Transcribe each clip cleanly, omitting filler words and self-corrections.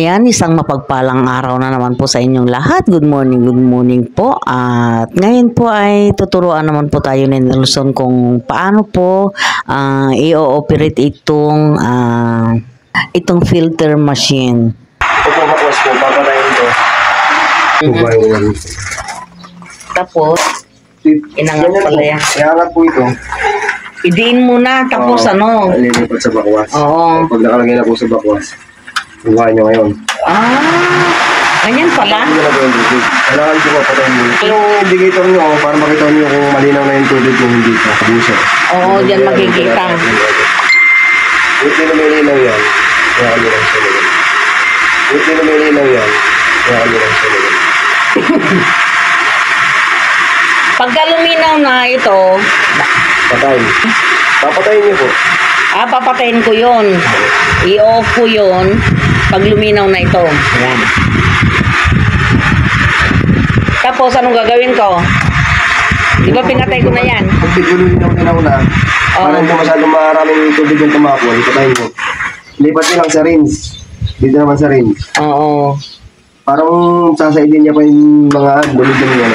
Ayan, isang mapagpalang araw na naman po sa inyong lahat. Good morning po. At ngayon po ay tuturuan naman po tayo ni Nelson kung paano po i-operate itong filter machine. Ito makwas po, papatayin ko. Tapos, inangat pala yan. Iangat po ito. Idiin muna, tapos Lilipat sa bakwas. Oo. Pag nakalagay na po sa bakwas, bukain nyo ngayon. Ganyan pala. Kailangan ko papatayin mo. Yung indicator nyo, para makita nyo kung malinaw na yung tubig kung hindi ka kabuso. Oo, dyan makikita. Buti na may linaw yan, kaya kami lang sumulit. Buti na may linaw yan, kaya kami lang sumulit. Pagka luminaw na ito, Patay. Papatayin nyo po. papatayin ko yun. I-off ko yun pag luminaw na ito. Ayan. Tapos, anong gagawin ko? Di ba pinatay ko na yan? Pag linaw na, para hindi masyadong maraming tubig yung tumakbo, ipatayin mo. Lipat nyo lang sa rinse. Dito naman sa rinse. Oo. Parang sasaidin niya pa yung mga dumi-dumi niya.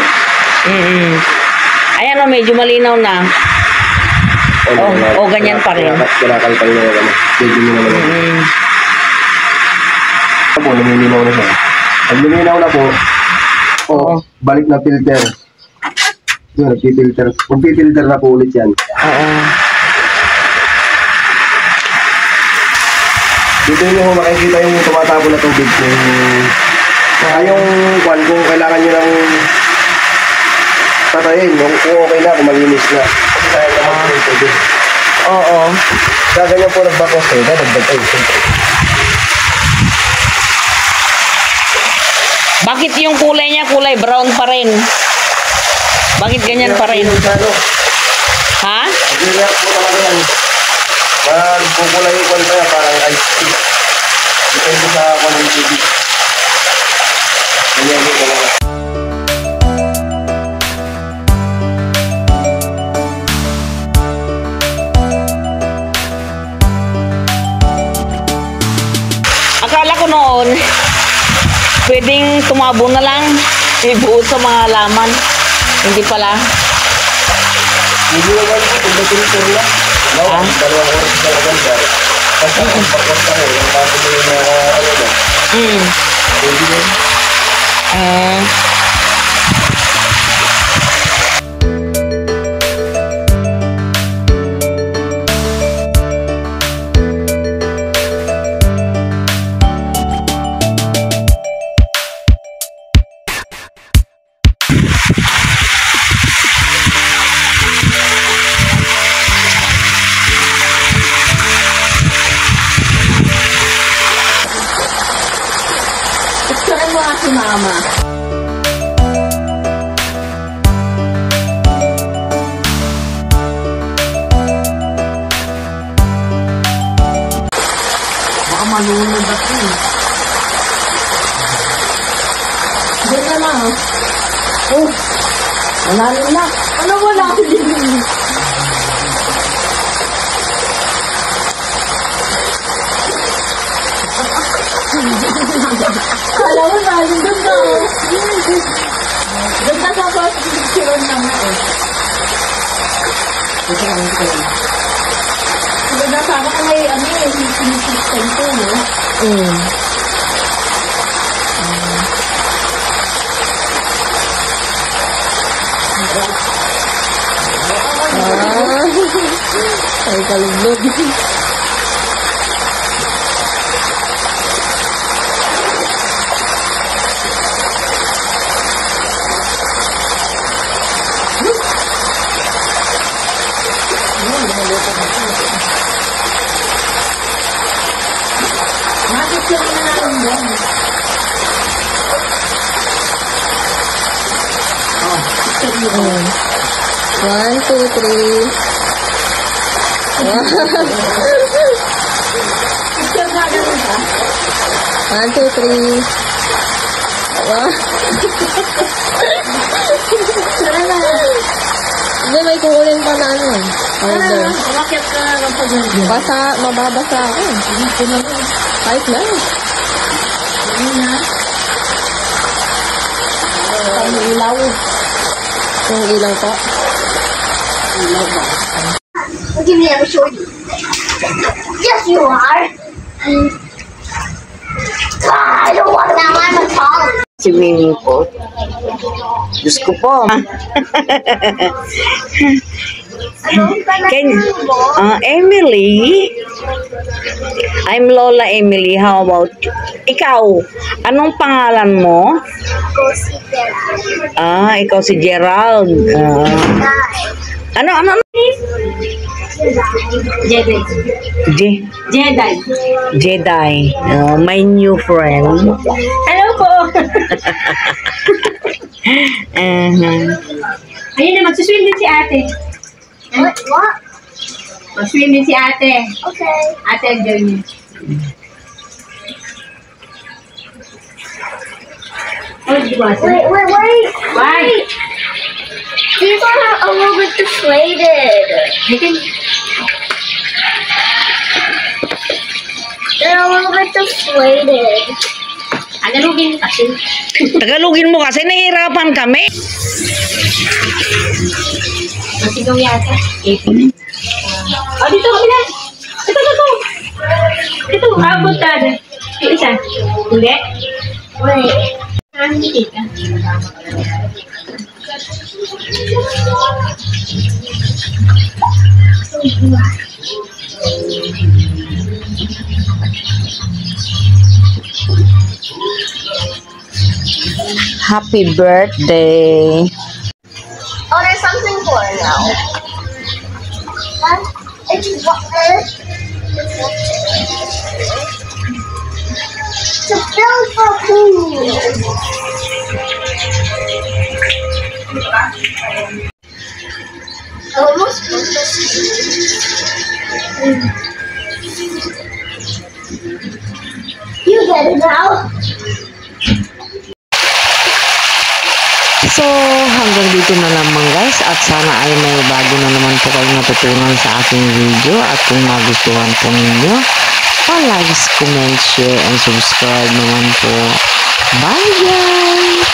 Ayan o, medyo malinaw na. Ganyan pa rin. Kinakalpal niya naman. Medyo nyo naman. Po, luminaw na siya. Pag luminaw na po, balik na filter. Yun, nagpipilter. Magpipilter na po ulit yan. Dito nyo makikita yung tumatabo na tubig. Yung kung kailangan nyo ng patayin, kung okay na, kung malinis na. Kasi sayang naman po yung tubig. Kaganyan po nagbakos kayo, dagdag kayo. Bakit yung kulay niya, kulay brown pa rin? Bakit ganyan pa rin? Ha? Nag-react po talaga yan. Magpukulay yung kwanta niya, parang ice tea. Depende sa kung tubig. Ganyan po talaga. Akala ko noon, pwedeng tumabo na lang, ibuot sa mga laman. Hindi pala. Hindi naman po, kung filter lang. Dalawang oras sa ganda. Kasi ang pagkanta mo, yung bago mo yung mga ano na. Pwede mo. Picturean mo si Mama. Baka malunod ako eh. Hindi na lang. Malalim na. Ano wala ako din? Kala mo na, yung doon na. Doon na sa picture naman Doon na sama ka may sinisistem ko, no? Ay, kalugod. Nakikita na natin doon. 1, 2, 3. Picture na ganun ka? 1, 2, 3. Tara na. Hindi, may kukulin pa na ano. Order. Umakyat ka lang pa dyan. Mababasa ako. Kahit lang. Yung ilaw po. Give me a show you. Yes, you are. I don't want to. Now I'm a tall. Swimming pool. Diyos ko po. Emily? I'm Lola Emily. How about you? Ikaw? Anong pangalan mo? Go see them. Ikaw si Gerald. Ano? Jedi. Jedi. Jedi. My new friend. Hello po. Ayun na, magsuswim din si ate. What? Mag-swim din si ate. Okay. Ate, enjoy niya. Oh, di ba? Wait. Why? These are a little bit deflated. They're a little bit deflated. Tagalogin kasi. Tagalogin mo kasi nahihirapan kami. Masigaw yata. Oh, dito kami na. Ito. Ito, abot tayo. Yung isa. Hindi? Wait. Hindi ka. Happy birthday. Oh, there's something for it now. It's water. To fill for food. Almost filled this. You get it now. So, hanggang dito na lamang guys at sana ay may bago na naman po kayong natutunan sa aking video at kung nagustuhan po ninyo, pa-like, comment, share, and subscribe naman po. Bye guys!